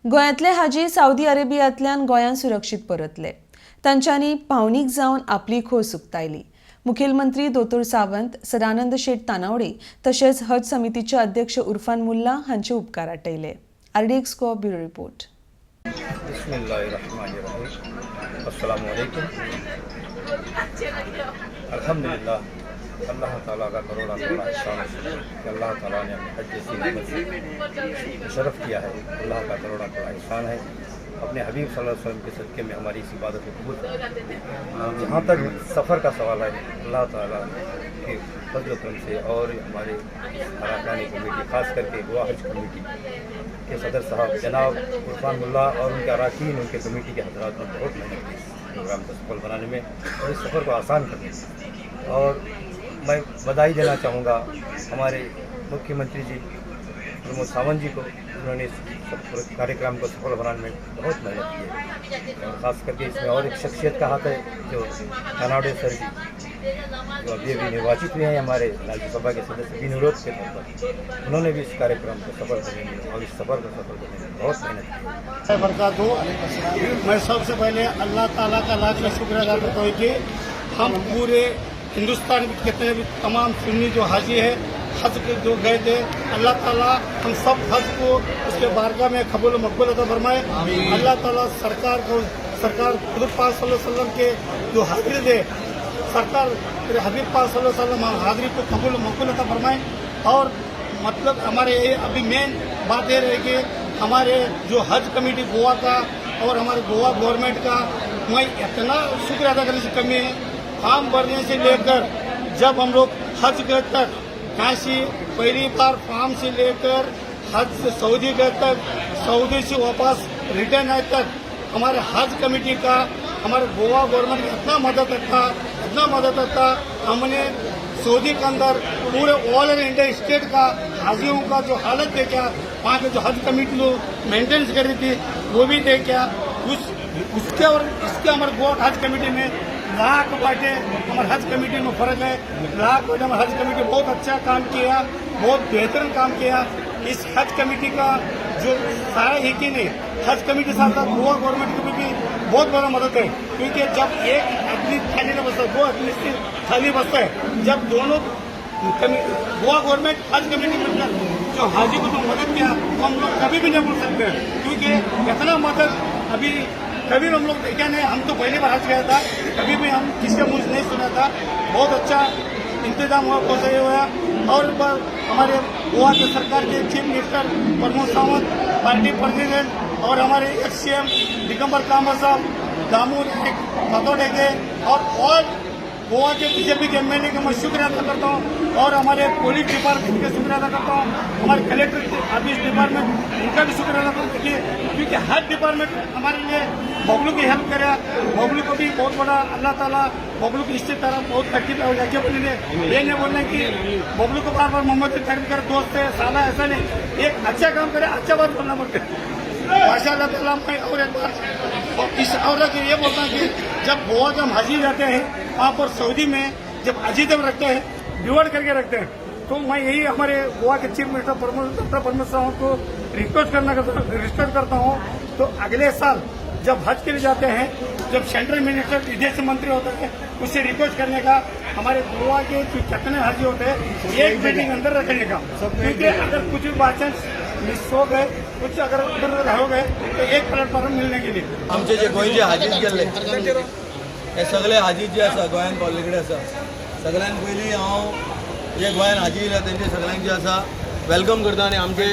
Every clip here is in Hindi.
गोंयांतले हाजी सावदी अरेबियांतल्यान गोंयांत सुरक्षीत परतले। तांच्यांनी भावनीक जावन आपली खोस उक्तायली। मुखेलमंत्री दोतोर सावंत, सदानंद शेट तानावडे तशेंच हज समितीचे अध्यक्ष उर्फान मुल्ला हांचे उपकार आटयले। RDX को ब्युरो रिपोर्ट। अल्हम्दुलिल्लाह, अल्लाह ताला का करोड़ा करोड़ा एहसान है कि अल्लाह ताला ने हज जैसी नेमत से शरफ किया है। अल्लाह का करोड़ा करोड़ा एहसान है। अपने हबीब सल्लल्लाहु अलैहि वसल्लम के सदक़े में हमारी इस इबादत को कबूल करें। जहाँ तक सफ़र का सवाल है, अल्लाह ताला के फज़ल करम से और हमारे अरकान कमेटी, ख़ास करके गोवा हज कमेटी के सदर साहब जनाब उर्फान मुल्ला और उनके अरकान, उनके कमेटी के हज़रात ने बहुत मेहनत की प्रोग्राम को सफल बनाने में और इस सफ़र को आसान करने में। और मैं बधाई देना चाहूँगा हमारे मुख्यमंत्री जी प्रमोद सावंत जी को। उन्होंने इस कार्यक्रम को सफल बनाने में बहुत मेहनत की है। और ख़ास करके इसमें और एक शख्सियत का हाथ है, जो तानावडे सर जी, जो अभी निर्वाचित हुए हैं हमारे राज्यसभा के सदस्य विनोद के तौर पर। उन्होंने भी इस कार्यक्रम को सफल करने में और इस सफ़र को सफल करने में बहुत मेहनत की। मैं सबसे पहले अल्लाह ताला का लाख लाख शुक्र अदा करता हूँ कि हम पूरे हिंदुस्तान के कितने भी तमाम सुन्नी जो हाजी है, हज के जो गए थे, अल्लाह ताला हम सब हज को उसके बारगाह में कबूल मकबूल अता फरमाए। अल्लाह ताला सरकार खुद पाक सल्लल्लाहु अलैहि वसल्लम के जो हाजिरी दे, सरकार हबीब पाक सल्लल्लाहु अलैहि वसल्लम हाजिरी को कबूल मकबूल अता फरमाए। और मतलब हमारे ये अभी मेन बात ये रही कि हमारे जो हज कमेटी गोवा का और हमारे गोवा गवर्नमेंट का, मैं इतना शुक्र अदा करने से कमी है। फॉर्म भरने से लेकर जब हम लोग हज गए तक, काशी पहली बार फॉर्म से लेकर हज से सऊदी गए तक, सऊदी से वापस रिटर्न आए तक, हमारे हज कमेटी का, हमारे गोवा गवर्नमेंट का इतना मदद करता। हमने सऊदी के अंदर पूरे ऑल इंडिया स्टेट का हाजियों का जो हालत देखा, वहाँ के जो हज कमेटी लोग मेंटेनेंस कर रही थी वो भी देखा। उसके और इसके हमारे गोवा हज कमेटी में लाख बाटे हमारे हज कमेटी में फर्क है। लाख बाटे हमारे हज कमेटी बहुत अच्छा काम किया, बहुत बेहतरीन काम किया। इस हज कमेटी का जो सारा यकीन है, हज कमेटी साथ साथ गोवा गवर्नमेंट की भी बहुत बड़ा मदद है। क्योंकि जब एक आदमी खाली न बसता है, दो आदमी खाली बसता है, जब दोनों गोवा गवर्नमेंट हज कमेटी में जो हाजी को जो मदद किया, हम लोग कभी भी नहीं भूल सकते। क्योंकि इतना मदद अभी कभी हम लोग देखा नहीं। हम तो पहली बार हज गया था, कभी भी हम किसके मुँह से नहीं सुना था। बहुत अच्छा इंतजाम हुआ, बहुत सही हुआ। और हमारे गोवा के सरकार के chief minister Pramod Sawant, party president और हमारे एक्स CM दिगंबर कामत साहब, दामू पतोड़े के और गोवा के बीजेपी के MLA का मैं शुक्रिया अदा करता हूँ। और हमारे पुलिस डिपार्टमेंट का शुक्रिया अदा करता हूँ। हमारे कलेक्टर ऑफिस डिपार्टमेंट, उनका भी शुक्रिया अदा करता हूँ। क्योंकि हर डिपार्टमेंट हमारे लिए बबलू की हेल्प करे। बबलू को भी बहुत बड़ा अल्लाह ताला बबलू की इसी तरह बहुत एक्टिव हो जाके अपने लिए ये नहीं बोलना कि बबलू को बार बार मोहम्मद कर दोस्त है साला, ऐसा नहीं। एक अच्छा काम करे, अच्छा बात बोलना पड़ता है माशाअल्लाह ताला। मैं और एक बार इस और ये बोलता हूँ कि जब गोवा जब हाजी जाते हैं, वहाँ पर सऊदी में जब हाजी जब रखते हैं, डिवाइड करके रखते हैं, तो मैं यही हमारे गोवा के चीफ मिनिस्टर प्रमोद सावंत को रिक्वेस्ट करता हूँ। तो अगले साल जब हज के लिए जाते हैं, जब सेंट्रल मिनिस्टर विदेश मंत्री होता है, उससे रिक्वेस्ट करने का, हमारे गोवा के कितने हाजी होते हैं एक मीटिंग अंदर रखने का। क्योंकि अगर कुछ भी बात मिस हो गए, कुछ अगर उधर हो गए, तो एक प्लॅटफॉर्म मिळणे गेली। आमचे जे गोंयचे हाजीज गेल्ले हे सगळे हाजीज जे आसा गोंयांत पावले आसा, सगळ्यान पयलीं हांव जे गोंयांत हाजी येयला तेंचे सगळ्यांक जे आसा वेलकम करता। आनी आमचे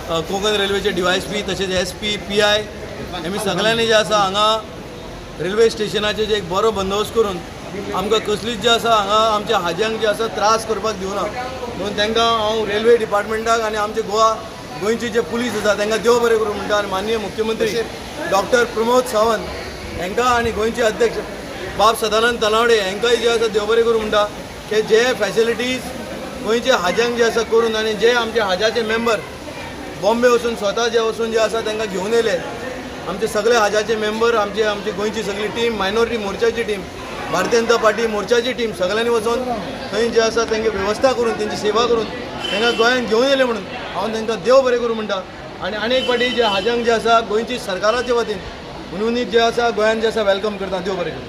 कोंकण रेल्वेचे DYSP तशेंच SP PI हेमी सगळ्यांनी जे आसा हांगा रेल्वे स्टेशनाचे जे एक बरो बंदोबस्त करून आमकां कसलीच जे आसा हांगा आमच्या हाज्यांक जे आसा त्रास करपाक दिवना। म्हणून तांकां हांव रेल्वे डिपार्टमेंटाक आनी आमचे गोंयचे जे पुलीस आसा तांकां देव बरें करूं म्हणटा। आनी माननीय मुख्यमंत्री डॉक्टर प्रमोद सावंत हांकां आनी गोंयचे अध्यक्ष बाब सदानंद तानावडे हांकांय जे आसा देव बरें करूं म्हणटा की जे फॅसिलिटीज गोंयचे हाज्यांक जे आसा करून आनी जे आमचे हाज्याचे मेंबर बॉम्बे वचून स्वता जे वचून जे आसा तांकां घेवन येयले, आमचे सगळे हाज्याचे मेंबर, आमची गोंयची सगळी team, minority मोर्चाची team, Bharatiya Janata party मोर्चाची team सगळ्यांनी वचून थंय जे आसा तांची वेवस्था करून, तेंची सेवा करून तांकां गोंयांत घेवन येयले। म्हणून हांव तांकां देव बरें करूं म्हणटा। आनी एक फाटी जे हाज्यांक जे आसा गोंयची सरकाराचे वतीन म्हणून जे आसा गोंयान जे आसा वेलकम करता देव बरें करूं.